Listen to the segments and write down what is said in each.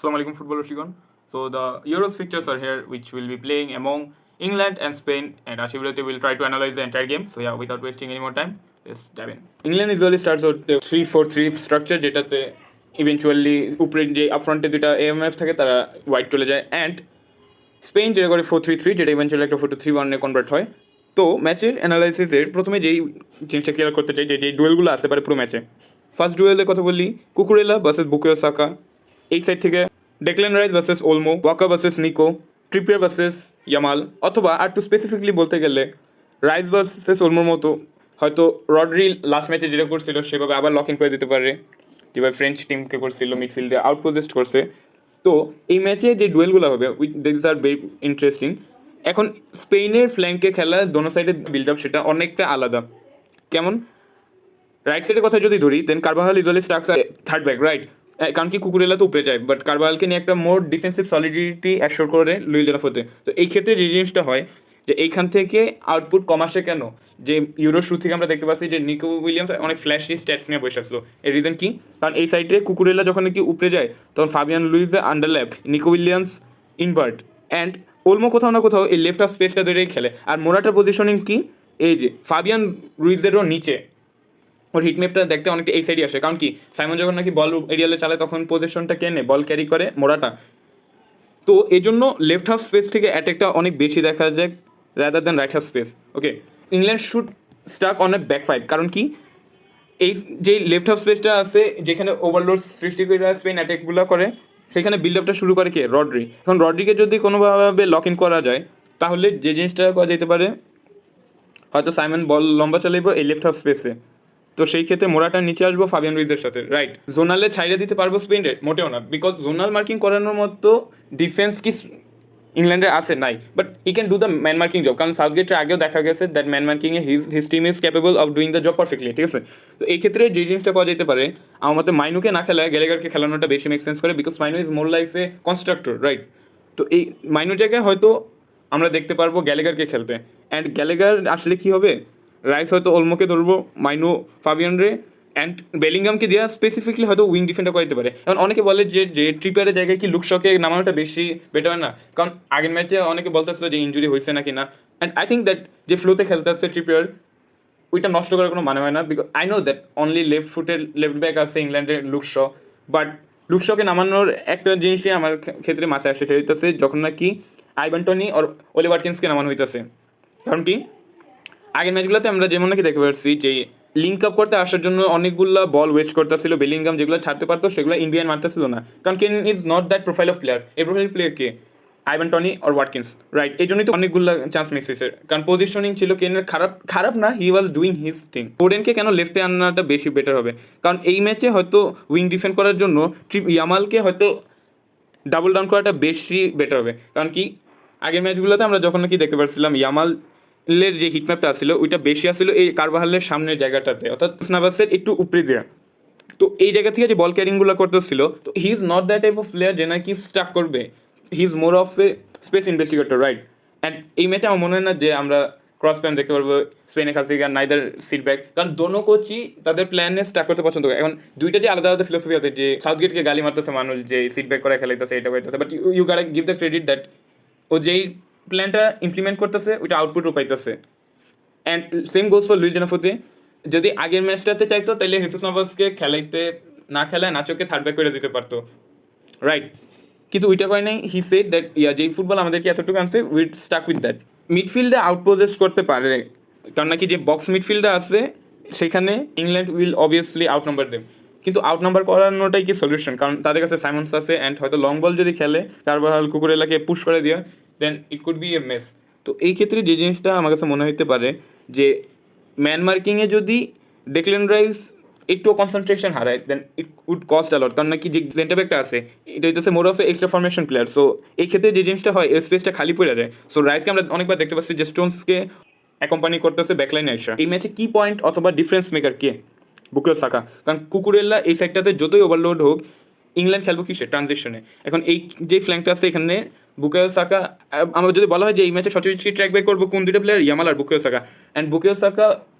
Assalamu alaikum football Roshigon. So the Euros fixtures are here which will be playing among England and Spain, and Ashibirate will try to analyze the entire game. So yeah, without wasting any more time, let's dive in. England usually starts with the 3-4-3 structure যেটাতে eventually উপরে যে আপফ্রন্টে দুটা AMF থাকে তারা wide চলে যায়, and Spain যেটা করে 4-3-3 যেটা ইভেন্চুয়ালি একটা 4-2-3-1 কনভার্ট হয়। তো ম্যাচের অ্যানালাইসিসের প্রথমে যেই জিনিসটা ক্লিয়ার করতে চাই যে ডুয়েলগুলো আসতে পারে পুরো ম্যাচে। ফার্স্ট ডুয়েলের কথা বললি, কুকুরেলা ভার্সেস বুকায়ো সাকা, এই সাইড থেকে Declan Rice versus Olmo, Walker versus Nico, Trippier versus Yamal, অথবা আর একটু স্পেসিফিকলি বলতে গেলে রাইস ভার্সেস ওলমোর মতো হয়তো রড্রি লাস্ট ম্যাচে যেটা করছিল সেভাবে আবার লক ইন করে দিতে পারে, যেভাবে ফ্রেঞ্চ টিমকে করছিল মিডফিল্ডে আউটপোজেস্ট করছে। তো এই ম্যাচে যে ডুয়েলগুলো হবে দিস আর ভেরি ইন্টারেস্টিং। এখন স্পেনের ফ্ল্যাঙ্কে খেলা দোনো সাইডের বিল্ড আপ সেটা অনেকটা আলাদা। কেমন? রাইট সাইডের কথা যদি ধরি, then Carvajal usually starts third back, right? কারণ কি কুকুরেলা তো উপরে যায়, বাট কারবাহালকে নিয়ে একটা মোর ডিফেন্সিভ সলিডিটি অ্যাশোর করে লুইস জেনাফোতে। তো এই ক্ষেত্রে যে জিনিসটা হয় যে এইখান থেকে আউটপুট কম আসে কেন, যে ইউরো শুরু থেকে আমরা দেখতে পাচ্ছি যে নিকো উইলিয়ামস অনেক ফ্ল্যাশি স্ট্যাটস নিয়ে বসে আসলো। এর রিজন কি? কারণ এই সাইডে কুকুরেলা যখন কি উপরে যায় তখন Fabian Ruiz underlap, Nico Williams invert, and Olmo কোথাও না কোথাও এই লেফট হাফ স্পেসটা ধরেই খেলে। আর মোরাটার পজিশনিং কি, এই যে ফাবিয়ান রুইজেরও নিচে ওর হিটম্যাপটা দেখতে অনেকটা এই সাইডে আসে। কারণ কি সাইমন যখন নাকি বল এরিয়ালে চালায় তখন পজিশনটা কেনে বল ক্যারি করে মোরাটা। তো এই জন্য লেফট হাফ স্পেস থেকে অ্যাটাকটা অনেক বেশি দেখা যায় rather than right half space. Okay, England should Starc on a back five. কারণ কি এই যে লেফট হাফ স্পেসটা আছে যেখানে ওভারলোড সৃষ্টি করে স্পেন অ্যাটাকগুলো করে, সেখানে বিল্ড আপটা শুরু করে কে? রড্রি। এখন রড্রিকে যদি কোনোভাবে লক ইন করা যায় তাহলে যে জিনিসটা করা যেতে পারে, হয়তো সাইমন বল লম্বা চালাইব এই লেফট হাফ স্পেসে, তো সেই ক্ষেত্রে মোরাটার নিচে আসবো ফাবিয়ান রুইজের সাথে, রাইট? জোনালে ছাইড়ে দিতে পারবো স্পেনের? মোটেও না, বিকজ জোনাল মার্কিং করানোর মতো ডিফেন্স কি ইংল্যান্ডের আছে? নাই। But he can do the man marking job, কারণ সাউথগেটের আগেও দেখা গেছে দ্যাট ম্যান মার্কিংয়ে his team is capable of doing the job perfectly, ঠিক আছে? তো এই ক্ষেত্রে যে জিনিসটা করা যেতে পারে, আমার মতে মাইনুকে না খেলায় গ্যালেগারকে খেলানোটা বেশি মেক সেন্স করে, বিকজ মাইনু ইজ মোর লাইফে কনস্ট্রাক্টর, রাইট? তো এই মাইনুর জায়গায় হয়তো আমরা দেখতে পারবো গ্যালেগারকে খেলতে, অ্যান্ড গ্যালেগার আসলে কী হবে, রাইস হয়তো ওলমোকে ধরবো, মাইনু ফাবিয়ান রে, অ্যান্ড বেলিংহামকে দেওয়া স্পেসিফিকলি হয়তো উইং ডিফেন্ডার করতে পারে। এখন অনেকে বলে যে ট্রিপিয়ারের জায়গায় কি লুকশকে নামানোটা বেশি বেটার না, কারণ আগের ম্যাচে অনেকে বলতেছিল যে ইঞ্জুরি হয়েছে নাকি না, অ্যান্ড আই থিঙ্ক দ্যাট যে ফ্লোতে খেলতে আসছে ট্রিপিয়ার ওইটা নষ্ট করার কোনো মানে হয় না, because I know that only left back আছে ইংল্যান্ডের লুকশ, বাট লুকশকে নামানোর একটা জিনিসই আমার ক্ষেত্রে মাথায় আসে, সেটা হইতেছে যখন নাকি আইভান টনি আর অলি ওয়াটকিন্সকে নামানো হইতেছে। কারণ কি আগের ম্যাচগুলোতে আমরা যেমন নাকি দেখতে পাচ্ছি যে লিঙ্ক আপ করতে আসার জন্য অনেকগুলো বল ওয়েস্ট করতেছিল বেলিংহাম, যেগুলো ছাড়তে পারতো সেগুলো ইন্ডিয়ান মারতেছিল না, কারণ কেন is not that profile of player. এই প্রোফাইল প্লেয়ার কে? আইভান টনি আর ওয়াটকিন্স, রাইট? এই জন্যই তো অনেকগুলো চান্স মিস হয়েছে, কারণ পজিশনিং ছিল কেনের খারাপ না, হি ওয়াজ ডুইং হিজ থিং। ফোডেনকে কেন লেফটে আনাটা বেশি বেটার হবে, কারণ এই ম্যাচে হয়তো উইং ডিফেন্ড করার জন্য ইয়ামালকে হয়তো ডাবল ডাউন করাটা বেশি বেটার হবে। কারণ কি আগের ম্যাচগুলোতে আমরা যখন নাকি দেখতে পাচ্ছিলাম ইয়ামালের যে হিটম্যাপটা আসছিল ওইটা বেশি আসছিল এই কারবাহালের সামনের জায়গাটাতে, অর্থাৎ নাভাসের একটু উপরে দেওয়া। তো এই জায়গা থেকে যে বল ক্যারিংগুলো করতেছিল, তো he is not that type of player যে নাকি স্টাক করবে, he is more of A space investigator, right? And এই ম্যাচে আমার মনে হয় না যে আমরা ক্রস প্ল্যান দেখতে পারবো স্পেনের কাছ থেকে, নাইদার সিটব্যাক, কারণ দোনো কোচই তাদের প্ল্যানে স্টাক করতে পছন্দ করে। এখন দুইটা যে আলাদা আলাদা ফিলোসফি আছে, যে সাউথগেটকে গালি মারতেছে মানুষ যে সিটব্যাক করে খেলাইতেছে এটা করতেছে, but you gotta give the credit that ও যেই প্ল্যানটা ইমপ্লিমেন্ট করতেছে ওইটা আউটপুটও পাইতেছে। And same goes for Luis জেনাফোতে। যদি আগের ম্যাচটাতে চাইতো তাহলে হেসুস নাভাসকে খেলাইতে না খেলায় নাচোকে থার্ড ব্যাক করে দিতে পারতো, রাইট? কিন্তু ওইটা করে নাই। হি সেড দ্যাট যেই ফুটবল আমাদেরকে এতটুকু আনছে উইল স্টাক উইথ দ্যাট। মিডফিল্ডে আউটপোজেস্ট করতে পারে, কারণ নাকি যে বক্স মিডফিল্ডে আছে সেখানে England will obviously out number them, কিন্তু আউট নাম্বার করানোটাই কি সলিউশন? কারণ তাদের কাছে সাইমন্স আছে, অ্যান্ড হয়তো লং বল যদি খেলে কারবাহাল কুকুরেলাকে পুশ করে দেওয়া, then it could be a mess. তো এই ক্ষেত্রে যে জিনিসটা আমার কাছে মনে হতে পারে যে ম্যান মার্কিংয়ে যদি ডেকল্যান রাইস একটু কনসেন্ট্রেশন হারায়, দেন ইট উড কস্ট অ্যালট, কারণ নাকি যে সেন্টার ব্যাকটা আছে এটা হইতেছে more of extra formation player. So এই ক্ষেত্রে যে জিনিসটা হয় এই স্পেসটা খালি পড়ে যায়। সো রাইসকে আমরা অনেকবার দেখতে পাচ্ছি যে স্টোনসকে অ্যাকম্পানি করতেছে ব্যাকলাইনে আসা। এই ম্যাচে কি পয়েন্ট অথবা ডিফারেন্স মেকার কে? Bukayo Saka. কারণ কুকুরেলা এই সাইডটাতে যতই ওভারলোড হোক ইংল্যান্ড খেলবো কিসে? ট্রানজিশনে। এখন এই যে ফ্ল্যাঙ্কটা আছে এখানে বুকায়ো সাকা, আমরা যদি বলা হয় যে এই ম্যাচে সবচেয়ে বেশি ট্র্যাক ব্যাক করবো কোন দুটো প্লেয়ার, ইয়ামাল আর Bukayo Saka, and Bukayo Saka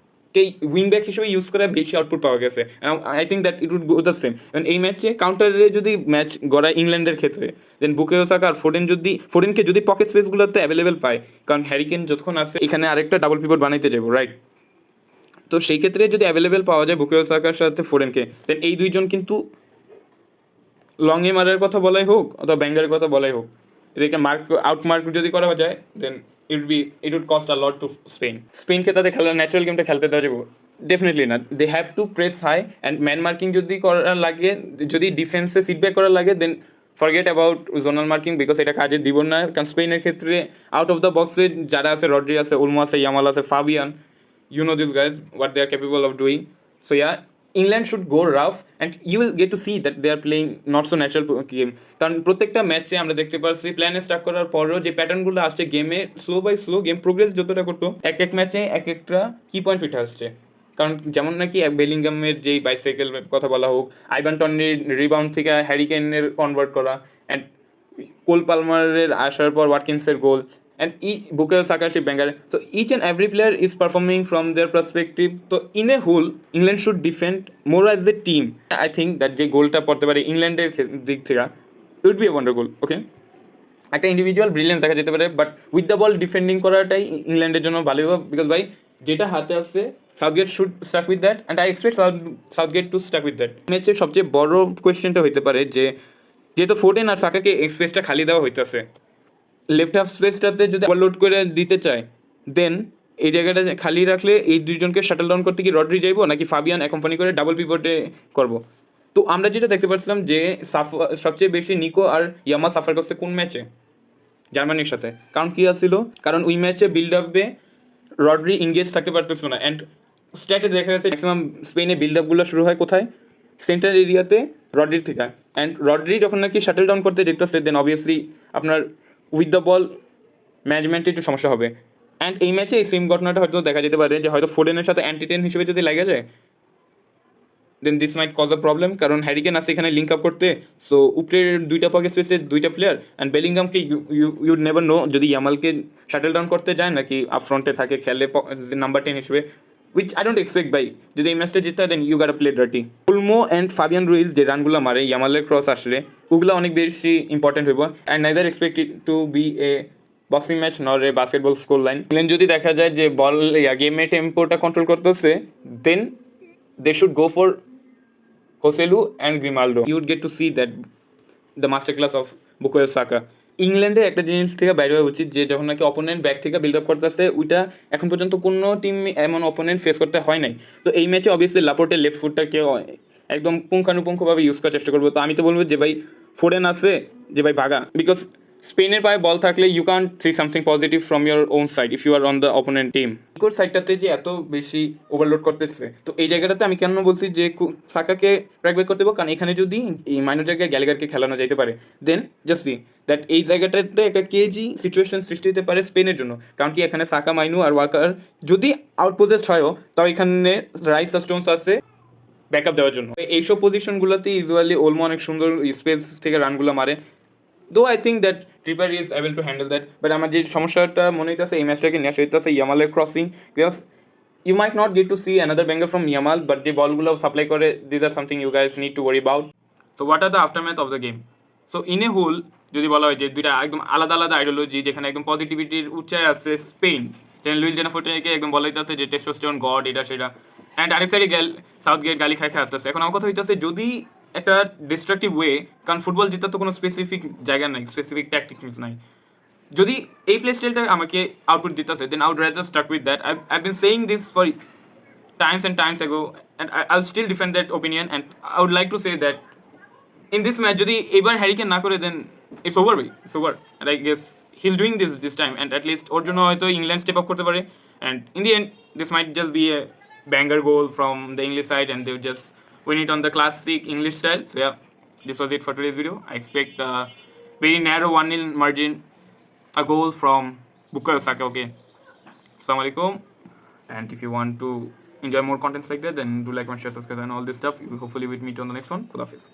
কে উইং ব্যাক হিসেবে ইউজ করে বেশি আউটপুট পাওয়া গেছে। I think that it would go the same. কারণ এই ম্যাচে কাউন্টারে যদি ম্যাচ গড়ায় ইংল্যান্ডের ক্ষেত্রে, দেন বুকায়ো সাকা আর ফোডেনকে যদি পকেট স্পেসগুলোতে অ্যাভেলেবেল পায়, কারণ হ্যারিকেন যতক্ষণ আছে এখানে আরেকটা ডাবল পিভট বানাইতে যাবো, রাইট? তো সেই ক্ষেত্রে যদি অ্যাভেলেবেল পাওয়া যায় বুকায়ো সাকার সাথে ফোডেনকে, দেন এই দুইজন কিন্তু লংয়ে মারার কথা বলাই হোক অথবা ব্যাঙ্গারের কথা বলাই হোক, এদেরকে আউটমার্ক যদি করা যায়, then it would cost a lot to স্পেনকে তাদের খেলার ন্যাচারাল গেমটা খেলতে দেওয়া যাবো? ডেফিনেটলি না। They have to press high and man marking যদি করা লাগে, যদি ডিফেন্সে সিটব্যাক করা লাগে, then forget about zonal marking, because এটা কাজে দিব না। কারণ স্পেনের ক্ষেত্রে আউট অফ দ্য বক্সে যারা আছে, রড্রি আছে, ওলমো আছে, ইয়ামাল আছে, Fabien, you know these guys, what they are capable of doing. So yeah, England should go rough and you will get to see that they are playing not so natural game. কারণ প্রত্যেকটা ম্যাচে আমরা দেখতে পাচ্ছি প্ল্যানে start করার পরেও যে প্যাটার্নগুলো আসছে গেমে, slow by slow game progress যতটা করতো, এক ম্যাচে এক একটা কি পয়েন্ট উঠে আসছে। কারণ যেমন নাকি বেলিংগামের যেই বাইসাইকেল কথা বলা হোক, আইভান টনির রিবাউন্ড থেকে হ্যারিকেনের কনভার্ট করা, অ্যান্ড কোল পালমারের আসার পর ওয়াটকিন্সের গোল, and Bukayo Saka banger. So each and every player is performing from their perspective. So in a whole, England should defend more as a team. I think that যে গোলটা পড়তে পারে ইংল্যান্ডের দিক থেকে, it would be a wonder goal. Okay, একটা individual brilliance দেখা যেতে পারে, but with the ball defending করাটাই ইংল্যান্ডের জন্য ভালো হবে, বিকজ ভাই যেটা হাতে আছে Southgate should stuck with that, and I expect Southgate to stuck with that. ম্যাচের সবচেয়ে বড় কোয়েশ্চেনটা হইতে পারে যে যেহেতু ফোডেন আর সাকাকে স্পেসটা খালি দেওয়া হইতেছে, লেফট হাফ স্পেসটাতে যদি ওভারলোড করে দিতে চায়, দেন এই জায়গাটা খালি রাখলে এই দুইজনকে শাটল ডাউন করতে কি রড্রি যাইবো নাকি ফাবিয়ান অ্যাকম্পানি করে ডাবল পিভটে করবো? তো আমরা যেটা দেখতে পাচ্ছিলাম যে সবচেয়ে বেশি নিকো আর ইয়ামা সাফার করছে কোন ম্যাচে? জার্মানির সাথে। কারণ কী আসছিল? কারণ ওই ম্যাচে বিল্ড আপে রড্রি ইংগেজ থাকতে পারতেছিল না, অ্যান্ড স্ট্যাটে দেখা গেছে ম্যাক্সিমাম স্পেনে বিল্ড আপগুলো শুরু হয় কোথায়? সেন্টার এরিয়াতে রড্রির থেকে। অ্যান্ড রড্রি যখন নাকি শাটল ডাউন করতে দেখতেছে, দেন অবভিয়াসলি আপনার উইথ দ্য বল ম্যানেজমেন্টে একটু সমস্যা হবে। অ্যান্ড এই ম্যাচে এই সেম ঘটনাটা হয়তো দেখা যেতে পারে যে হয়তো ফোডেনের সাথে অ্যান্টিটেন হিসেবে যদি লাগে যায়, then this might cause a problem. কারণ হ্যারিকেন আছে এখানে লিঙ্ক আপ করতে, সো উপরের দুইটা পকেট স্পেসে দুইটা প্লেয়ার, অ্যান্ড বেলিংগামকে ইউড নেভার নো যদি ইয়ামালকে শাটল ডাউন করতে যায় নাকি আপ ফ্রন্টে থাকে খেলে নাম্বার 10 হিসেবে, উইচ আই ডোন্ট এক্সপেক্ট ভাই। যদি এই ম্যাচটা জিততে হয়, then you gotta play dirty. Olmo and Fabian Ruiz যে রানগুলো মারে ইয়ামালের ক্রস আসলে, ওগুলো অনেক বেশি ইম্পর্টেন্ট হইব। And neither expect it to be a boxing match nor a basketball score line. England যদি দেখা যায় যে বল গেমে টেম্পোটা কন্ট্রোল করতেছে, then they should go for Joselu and Grimaldo. You would get to see that the master class of Bukayo Saka. ইংল্যান্ডের একটা জিনিস থেকে বাইরে হওয়া উচিত যে যখন নাকি অপোনেন্ট ব্যাক থেকে বিল্ড আপ করতেছে, ওইটা এখন পর্যন্ত কোনো টিম এমন অপোনেন্ট ফেস করতে হয় নাই। তো এই ম্যাচে অবভিয়াসলি লাপোর্টের লেফট ফুটটাকে একদম পুঙ্খানুপুঙ্খভাবে ইউজ করার চেষ্টা করবো। তো আমি তো বলবো যে ভাই ফোডেন আছে যে ভাই ভাগা, বিকজ স্পেনের পায়ে বল থাকলে you can see something positive from your own side if you are on the opponent team. নিকোর সাইডটাতে যে এত বেশি ওভারলোড করতেছে, তো এই জায়গাটাতে আমি কেন বলছি যে সাকাকে ট্র্যাক ব্যাক করতে হবে, কারণ এখানে যদি এই মাইনর জায়গায় গ্যালিগারকে খেলানো যেতে পারে, দেন জাস্ট সি দ্যাট এই জায়গাটাতে একটা কেজি সিচুয়েশন সৃষ্টি হতে পারে স্পেনের জন্য। কারণ কি এখানে সাকা, মাইনু আর ওয়াকার যদি আউটপোজেস্ট হয়ও, তাও এখানে রাইস আর স্টোনস আছে ব্যাকআপ দেওয়ার জন্য। এইসব পজিশনগুলোতে ইউজুয়ালি ওলমো অনেক সুন্দর স্পেস থেকে রানগুলো মারে, though I think that tipper is able to handle that. But আমার যে সমস্যাটা মনে হইতেছে এই ম্যাচটাকে নিয়ে আসা হইতেছে ইয়ামালের crossing, because you might not get to see another banger from Yamal, but the ballগুলো সাপ্লাই করে, these are something you guys need to worry about. So what are the aftermath of the game? So in a whole যদি বলা হয় যে দুইটা একদম আলাদা আলাদা আইডিওলজি, যেখানে একদম পজিটিভিটির উচ্চায় আছে স্পেন, যেখানে লুইস ডেনাফোর্টেকে একদম বলা হইতেছে যে টেস্টোস্টেরন গড এটা সেটা, অ্যান্ড আরেক সাইডে সাউথগেট গালি খাই আসতেছে। এখন আমার কথা হইতেছে যদি একটা ডিস্ট্রাকটিভ ওয়ে, কারণ ফুটবল জেতার তো কোনো স্পেসিফিক জায়গা নাই, স্পেসিফিক ট্যাকটিক্স নাই, যদি এই প্লে স্টাইলটা আমাকে আউটপুট দিতেছে, then I would rather stuck with that. I been saying this for times and times ago, and I'll still defend that opinion, and I would like to say that in this match যদি এবার hurricane না করে, then it's over ভাই, it's over, and I guess he's doing this time, and at least ওর জন্য হয়তো England step up করতে পারে, and in the end this might just be a banger goal from the English side, and they would just win it on the classic English style. So yeah, this was it for today's video. I expect a very narrow 1-0 margin, a goal from Bukayo Saka. Okay, assalamu alaikum, and if you want to enjoy more contents like that, then do like, comment, share, subscribe, and all this stuff. You hopefully will meet you on the next one. Khuda Hafiz.